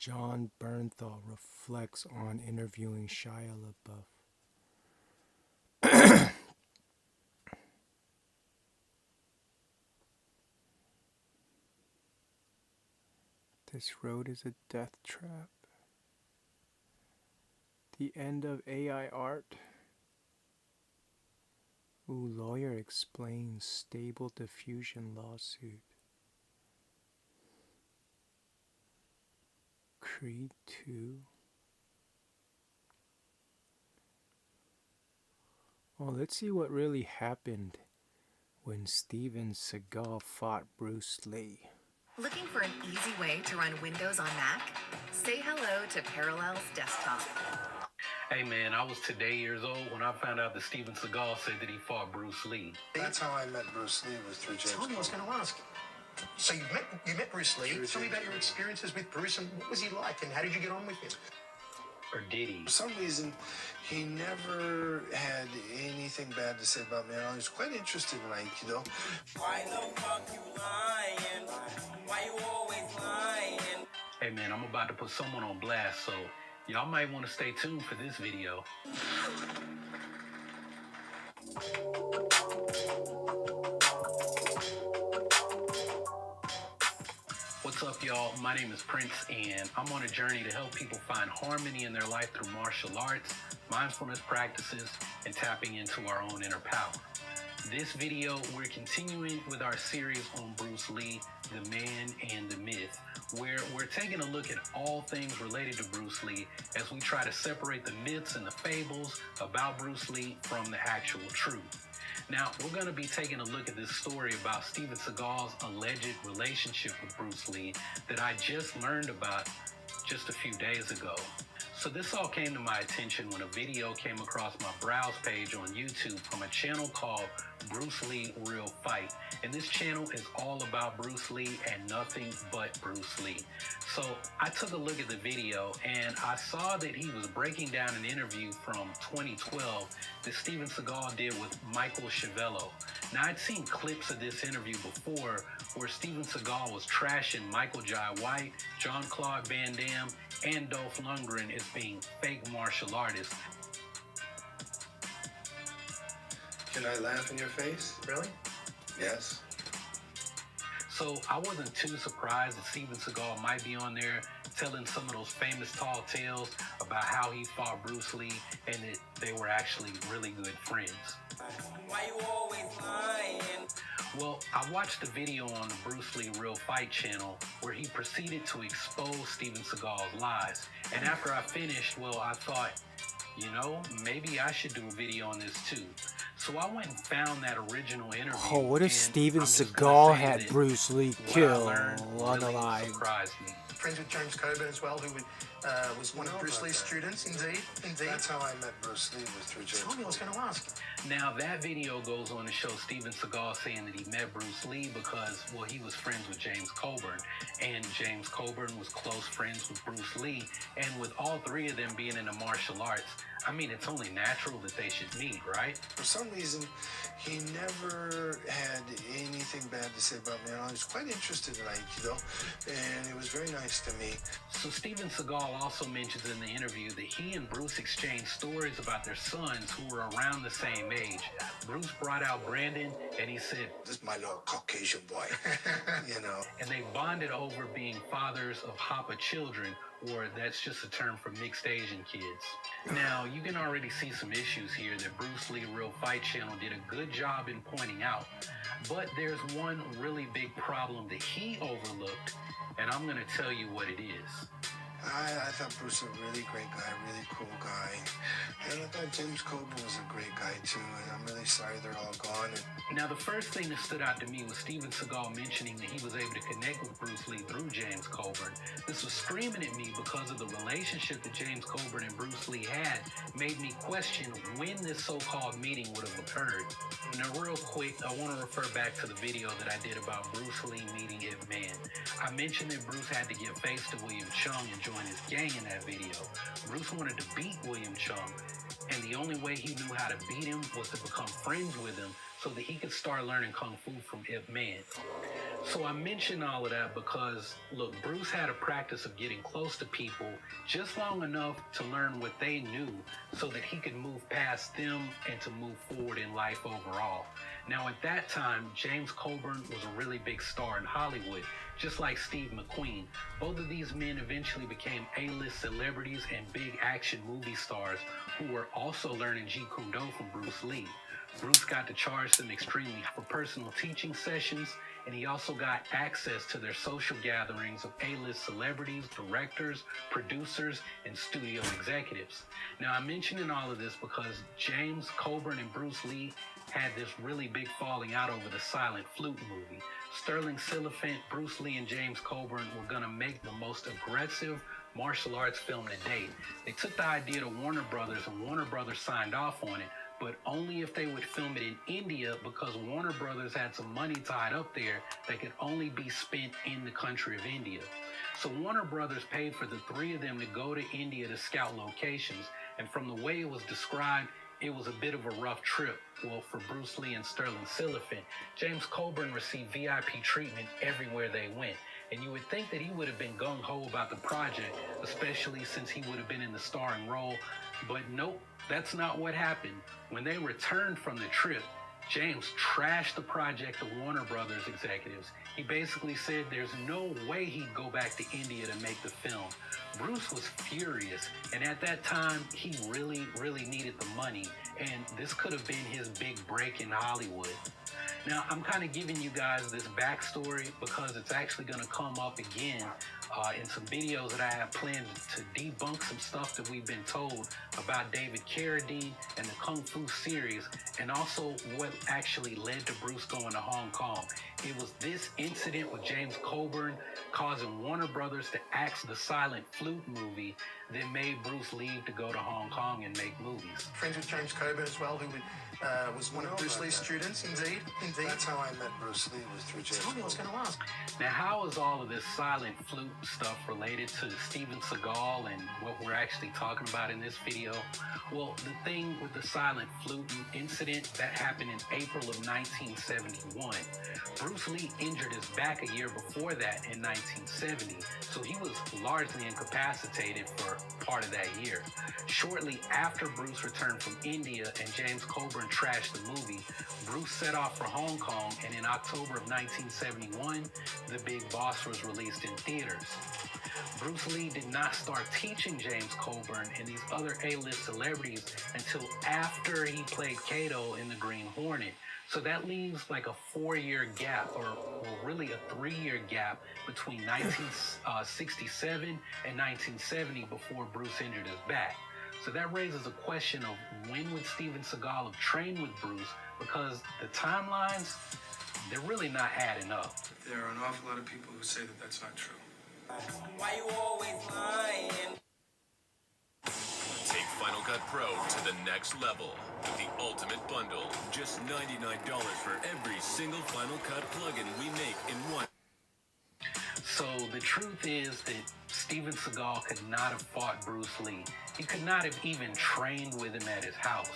John Bernthal reflects on interviewing Shia LaBeouf. This road is a death trap. The end of AI art. Ooh, lawyer explains stable diffusion lawsuit. Creed 2. Well, let's see what really happened when Steven Seagal fought Bruce Lee. Looking for an easy way to run Windows on Mac? Say hello to Parallels Desktop. Hey man, I was today years old when I found out that Steven Seagal said that he fought Bruce Lee. That's how I met Bruce Lee, was through James. Tell me, I was going to ask. So you met Bruce Lee. Tell me about your experiences with Bruce and what was he like and how did you get on with him? Or did he? For some reason, he never had anything bad to say about me. I was quite interested in Aikido. Why the fuck you lying? Why you always lying? Hey man, I'm about to put someone on blast, so y'all might want to stay tuned for this video. What's up, y'all? My name is Prince, and I'm on a journey to help people find harmony in their life through martial arts, mindfulness practices, and tapping into our own inner power. This video, we're continuing with our series on Bruce Lee, the man and the myth, where we're taking a look at all things related to Bruce Lee as we try to separate the myths and the fables about Bruce Lee from the actual truth. Now, we're going to be taking a look at this story about Steven Seagal's alleged relationship with Bruce Lee that I just learned about just a few days ago. So this all came to my attention when a video came across my browse page on YouTube from a channel called Bruce Lee Real Fight. And this channel is all about Bruce Lee and nothing but Bruce Lee. So I took a look at the video and I saw that he was breaking down an interview from 2012 that Steven Seagal did with Michael Chiavello. Now, I'd seen clips of this interview before where Steven Seagal was trashing Michael Jai White, Jean-Claude Van Damme, and Dolph Lundgren as being fake martial artists. Can I laugh in your face? Really? Yes. So I wasn't too surprised that Steven Seagal might be on there telling some of those famous tall tales about how he fought Bruce Lee and that they were actually really good friends. Why you always lying? Well, I watched the video on the Bruce Lee Real Fight channel where he proceeded to expose Steven Seagal's lies. And after I finished, well, I thought, you know, maybe I should do a video on this too. So I went and found that original interview. Oh, what if Steven Seagal had Bruce Lee killed really surprised me. Friends with James Coburn as well, who was one of Bruce Lee's students. Indeed. That's how I met Bruce Lee, was through James. Tell me, I was going to ask. Now, that video goes on to show Steven Seagal saying that he met Bruce Lee because, well, he was friends with James Coburn, and James Coburn was close friends with Bruce Lee, and with all three of them being in the martial arts, I mean, it's only natural that they should meet, right? For some reason, he never had anything bad to say about me. I was quite interested in Aikido, and it was very nice to me. So Steven Seagal also mentions in the interview that he and Bruce exchanged stories about their sons who were around the same age. Bruce brought out Brandon, and he said, "This is my little Caucasian boy," you know. And they bonded over being fathers of Hapa children, or that's just a term for mixed Asian kids. Now, you can already see some issues here that Bruce Lee Real Fight channel did a good job in pointing out. But there's one really big problem that he overlooked, and I'm going to tell you what it is. I thought Bruce was a really great guy, really cool guy. And I thought James Coburn was a great guy too, and I'm really sorry they're all gone. Now, the first thing that stood out to me was Steven Seagal mentioning that he was able to connect with Bruce Lee through James Coburn. This was screaming at me because of the relationship that James Coburn and Bruce Lee had made me question when this so-called meeting would have occurred. Now, real quick, I want to refer back to the video that I did about Bruce Lee meeting Ip Man. I mentioned that Bruce had to give face to William Chung and join his gang in that video. Bruce wanted to beat William Chung, and the only way he knew how to beat him was to become friends with him so that he could start learning Kung Fu from Ip Man. So I mention all of that because, look, Bruce had a practice of getting close to people just long enough to learn what they knew so that he could move past them and to move forward in life overall. Now, at that time, James Coburn was a really big star in Hollywood, just like Steve McQueen. Both of these men eventually became A-list celebrities and big action movie stars who were also learning Jeet Kune Do from Bruce Lee. Bruce got to charge them extremely for personal teaching sessions, and he also got access to their social gatherings of A-list celebrities, directors, producers, and studio executives. Now, I'm mentioning all of this because James Coburn and Bruce Lee had this really big falling out over the Silent Flute movie. Sterling Silliphant, Bruce Lee, and James Coburn were going to make the most aggressive martial arts film to date. They took the idea to Warner Brothers, and Warner Brothers signed off on it, but only if they would film it in India because Warner Brothers had some money tied up there that could only be spent in the country of India. So Warner Brothers paid for the three of them to go to India to scout locations, and from the way it was described, it was a bit of a rough trip. Well, for Bruce Lee and Sterling Silliphant, James Coburn received VIP treatment everywhere they went. And you would think that he would have been gung-ho about the project, especially since he would have been in the starring role. But nope, that's not what happened. When they returned from the trip, James trashed the project to Warner Brothers executives. He basically said there's no way he'd go back to India to make the film. Bruce was furious, and at that time, he really needed the money, and this could have been his big break in Hollywood. Now, I'm kind of giving you guys this backstory because it's actually going to come up again in some videos that I have planned to debunk some stuff that we've been told about David Carradine and the Kung Fu series, and also what actually led to Bruce going to Hong Kong. It was this incident with James Coburn causing Warner Brothers to axe the Silent Flute movie that made Bruce leave to go to Hong Kong and make movies. Friends with James Coburn as well, who was one of Bruce Lee's students. Indeed. That's how I met Bruce Lee, was through James. Tell me, I was going to ask. Now, how is all of this Silent Flute stuff related to Steven Seagal and what we're actually talking about in this video? Well, the thing with the Silent Flute incident, that happened in April of 1971. Bruce Lee injured his back a year before that in 1970, so he was largely incapacitated for part of that year. Shortly after Bruce returned from India and James Coburn trashed the movie, Bruce set off for Hong Kong, and in October of 1971, The Big Boss was released in theaters. Bruce Lee did not start teaching James Coburn and these other A-list celebrities until after he played Kato in The Green Hornet. So that leaves like a 4-year gap, or really a 3-year gap between 1967 and 1970 before Bruce injured his back. So that raises a question of when would Steven Seagal have trained with Bruce, because the timelines, they're really not adding up. There are an awful lot of people who say that that's not true. Why you always lying? Take Final Cut Pro to the next level with the ultimate bundle. Just $99 for every single Final Cut plugin we make in one. So the truth is that Steven Seagal could not have fought Bruce Lee. He could not have even trained with him at his house.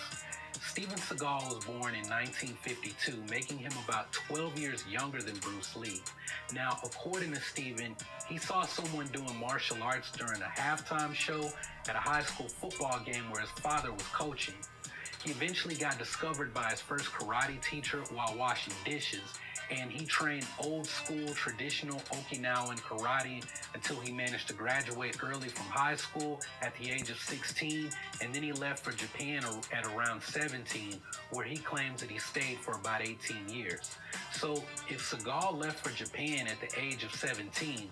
Steven Seagal was born in 1952, making him about 12 years younger than Bruce Lee. Now, according to Steven, he saw someone doing martial arts during a halftime show at a high school football game where his father was coaching. He eventually got discovered by his first karate teacher while washing dishes, and he trained old school traditional Okinawan karate until he managed to graduate early from high school at the age of 16, and then he left for Japan at around 17, where he claims that he stayed for about 18 years. So if Seagal left for Japan at the age of 17,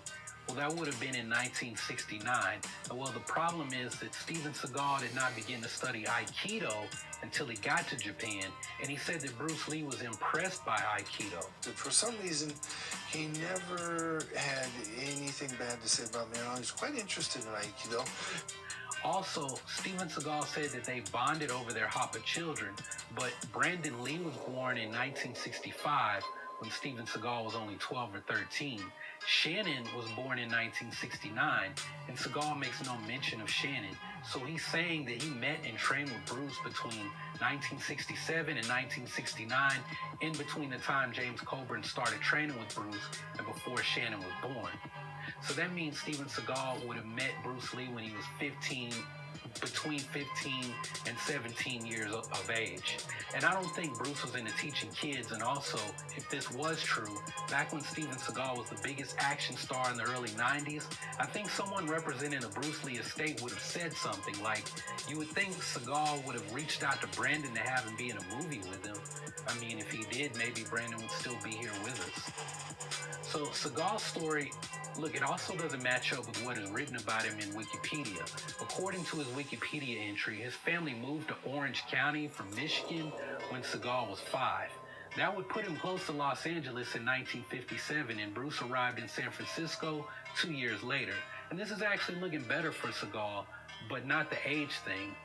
well, that would have been in 1969. Well, the problem is that Steven Seagal did not begin to study Aikido until he got to Japan, and he said that Bruce Lee was impressed by Aikido. For some reason, he never had anything bad to say about me. I was quite interested in Aikido. Also, Steven Seagal said that they bonded over their Hapa children, but Brandon Lee was born in 1965, when Steven Seagal was only 12 or 13. Shannon was born in 1969, and Seagal makes no mention of Shannon. So he's saying that he met and trained with Bruce between 1967 and 1969, in between the time James Coburn started training with Bruce and before Shannon was born. So that means Steven Seagal would have met Bruce Lee when he was between 15 and 17 years of age. And I don't think Bruce was into teaching kids. And also, if this was true, back when Steven Seagal was the biggest action star in the early 90s, I think someone representing the Bruce Lee estate would have said something like, you would think Seagal would have reached out to Brandon to have him be in a movie with him. I mean, if he did, maybe Brandon would still be here with us. So Seagal's story, look, it also doesn't match up with what is written about him in Wikipedia. According to his Wikipedia entry, his family moved to Orange County from Michigan when Seagal was 5. That would put him close to Los Angeles in 1957, and Bruce arrived in San Francisco 2 years later. And this is actually looking better for Seagal, but not the age thing.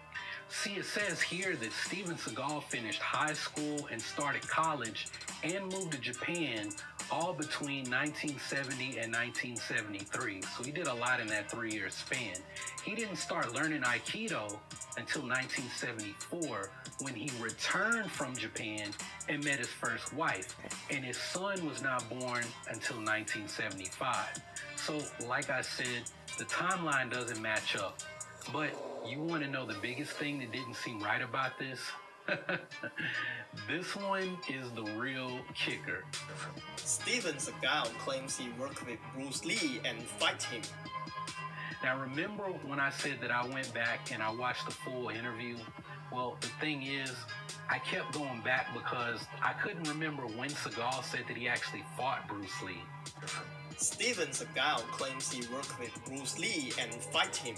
See, it says here that Steven Seagal finished high school and started college and moved to Japan all between 1970 and 1973. So he did a lot in that 3-year span. He didn't start learning Aikido until 1974, when he returned from Japan and met his first wife. And his son was not born until 1975. So, like I said, the timeline doesn't match up. But you want to know the biggest thing that didn't seem right about this? This one is the real kicker. Steven Seagal claims he worked with Bruce Lee and fight him. Now, remember when I said that I went back and I watched the full interview? Well, the thing is, I kept going back because I couldn't remember when Seagal said that he actually fought Bruce Lee. Steven Seagal claims he worked with Bruce Lee and fight him.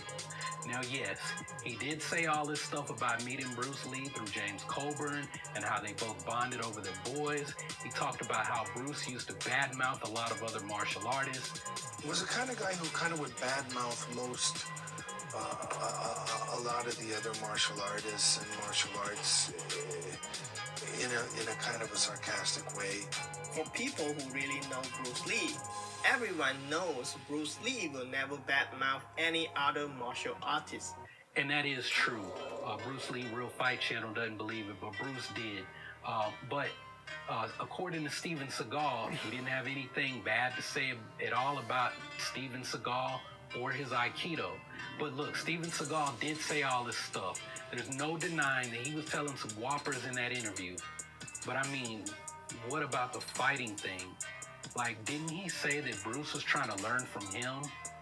Now, yes, he did say all this stuff about meeting Bruce Lee through James Coburn and how they both bonded over their boys. He talked about how Bruce used to badmouth a lot of other martial artists. He was the kind of guy who kind of would badmouth most, a lot of the other martial artists and martial arts in a kind of a sarcastic way. For people who really know Bruce Lee, everyone knows Bruce Lee will never badmouth any other martial artist. And that is true. Bruce Lee Real Fight Channel doesn't believe it, but Bruce did. But according to Steven Seagal, he didn't have anything bad to say at all about Steven Seagal or his Aikido. But look, Steven Seagal did say all this stuff. There's no denying that he was telling some whoppers in that interview. But I mean, what about the fighting thing? Like, didn't he say that Bruce was trying to learn from him?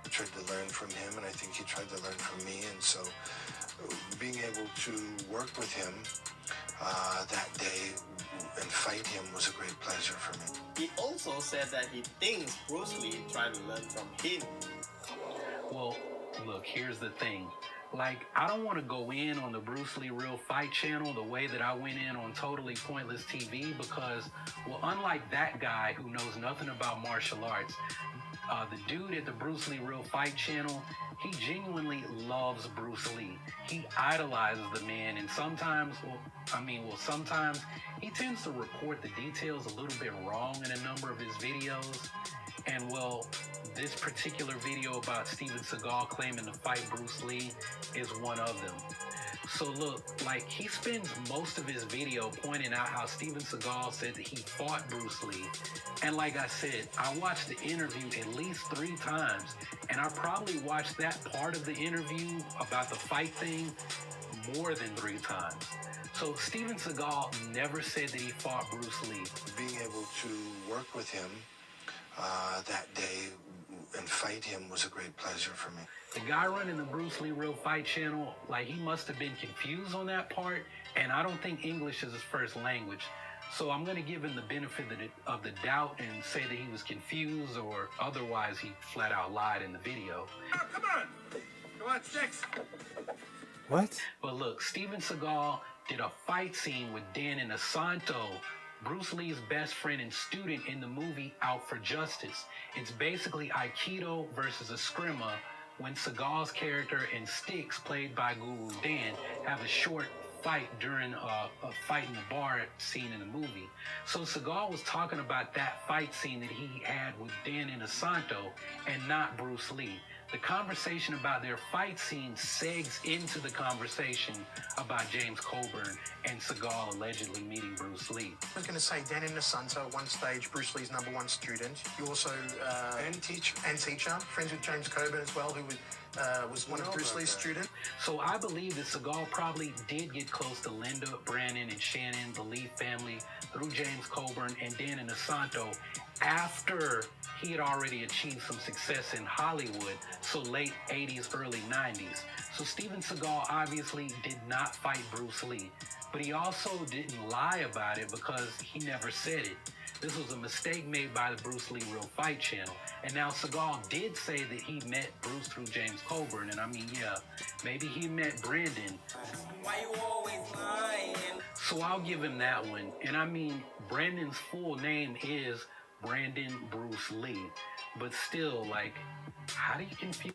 I tried to learn from him, and I think he tried to learn from me. And so being able to work with him that day and fight him was a great pleasure for me. He also said that he thinks Bruce Lee tried to learn from him. Well, look, here's the thing. Like, I don't want to go in on the Bruce Lee Real Fight Channel the way that I went in on Totally Pointless TV because, well, unlike that guy who knows nothing about martial arts, the dude at the Bruce Lee Real Fight Channel, he genuinely loves Bruce Lee. He idolizes the man, and sometimes, sometimes he tends to report the details a little bit wrong in a number of his videos. And well, this particular video about Steven Seagal claiming to fight Bruce Lee is one of them. So look, like, he spends most of his video pointing out how Steven Seagal said that he fought Bruce Lee. And like I said, I watched the interview at least 3 times, and I probably watched that part of the interview about the fight thing more than 3 times. So Steven Seagal never said that he fought Bruce Lee. Being able to work with him that day and fight him was a great pleasure for me. The guy running the Bruce Lee Real Fight Channel, like, he must have been confused on that part, and I don't think English is his first language. So I'm going to give him the benefit of the doubt and say that he was confused, or otherwise he flat out lied in the video. Oh, come on! Come on, 6. What? But look, Steven Seagal did a fight scene with Dan Inosanto, Bruce Lee's best friend and student in the movie Out for Justice. It's basically Aikido versus Eskrima when Seagal's character and Styx, played by Guru Dan, have a short fight during a fight in the bar scene in the movie. So Segal was talking about that fight scene that he had with Dan Inosanto and not Bruce Lee. The conversation about their fight scene segs into the conversation about James Coburn and Segal allegedly meeting Bruce Lee. I was going to say, Dan Inosanto, at one stage, Bruce Lee's #1 student. You also... And teacher. And teacher. Friends with James Coburn as well, who was one of Bruce Lee's students. So I believe that Segal probably did get close to Linda, Brandon, and Shannon, the Lee family, through James Coburn and Dan Inosanto after he had already achieved some success in Hollywood, so late 80s, early 90s. So Steven Seagal obviously did not fight Bruce Lee, but he also didn't lie about it because he never said it. This was a mistake made by the Bruce Lee Real Fight channel. And now Segal did say that he met Bruce through James Coburn, and I mean, yeah, maybe he met Brandon. Why you always lying? So I'll give him that one. And I mean, Brandon's full name is Brandon Bruce Lee. But still, like, how do you confuse